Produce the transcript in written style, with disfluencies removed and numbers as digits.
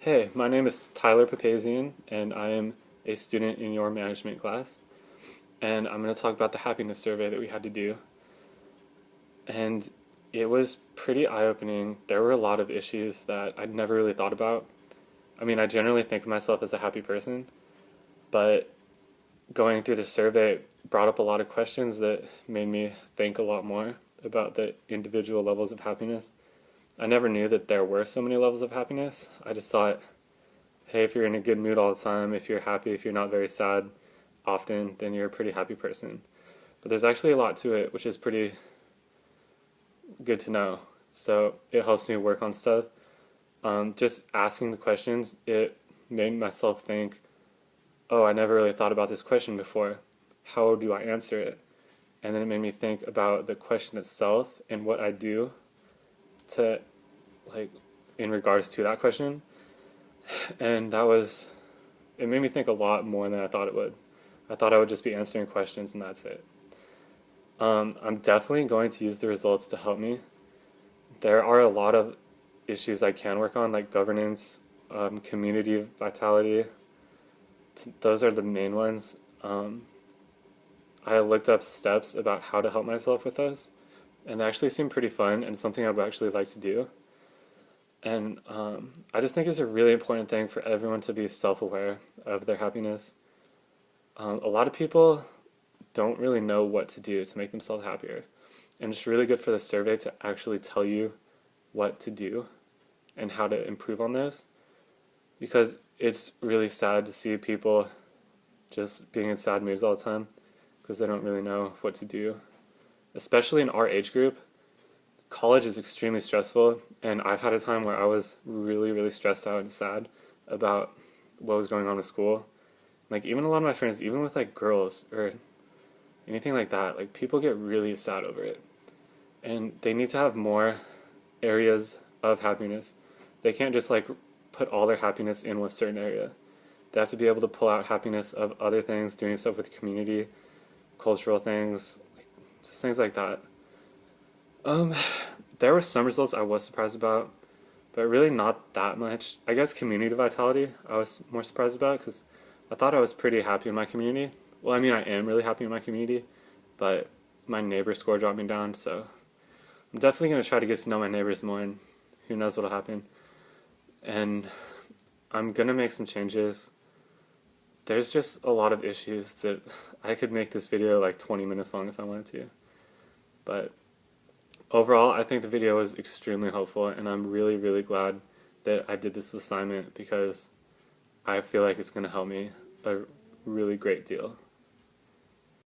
Hey, my name is Tyler Papazian, and I am a student in your management class. And I'm going to talk about the happiness survey that we had to do. And it was pretty eye-opening. There were a lot of issues that I'd never really thought about. I mean, I generally think of myself as a happy person, but going through the survey brought up a lot of questions that made me think a lot more about the individual levels of happiness. I never knew that there were so many levels of happiness. I just thought, hey, if you're in a good mood all the time, if you're happy, if you're not very sad often, then you're a pretty happy person. But there's actually a lot to it, which is pretty good to know. So it helps me work on stuff. Just asking the questions, it made myself think, oh, I never really thought about this question before. How do I answer it? And then it made me think about the question itself and what I do to, like, in regards to that question. And it made me think a lot more than I thought it would. I thought I would just be answering questions and that's it. I'm definitely going to use the results to help me. There are a lot of issues I can work on, like governance, community vitality. Those are the main ones. I looked up steps about how to help myself with those, and they actually seem pretty fun and something I would actually like to do. And I just think it's a really important thing for everyone to be self-aware of their happiness. A lot of people don't really know what to do to make themselves happier. And it's really good for the survey to actually tell you what to do and how to improve on this. Because it's really sad to see people just being in sad moods all the time because they don't really know what to do. Especially in our age group, college is extremely stressful, and I've had a time where I was really, really stressed out and sad about what was going on with school. Like, even a lot of my friends, even with like girls or anything like that, like people get really sad over it. And they need to have more areas of happiness. They can't just like put all their happiness in one certain area. They have to be able to pull out happiness of other things, doing stuff with the community, cultural things, like, just things like that. There were some results I was surprised about, but really not that much. I guess community vitality I was more surprised about because I thought I was pretty happy in my community. Well, I mean, I am really happy in my community, but my neighbor score dropped me down, so I'm definitely going to try to get to know my neighbors more, and who knows what'll happen. And I'm going to make some changes. There's just a lot of issues that I could make this video like 20 minutes long if I wanted to. But overall, I think the video was extremely helpful, and I'm really, really glad that I did this assignment because I feel like it's going to help me a really great deal.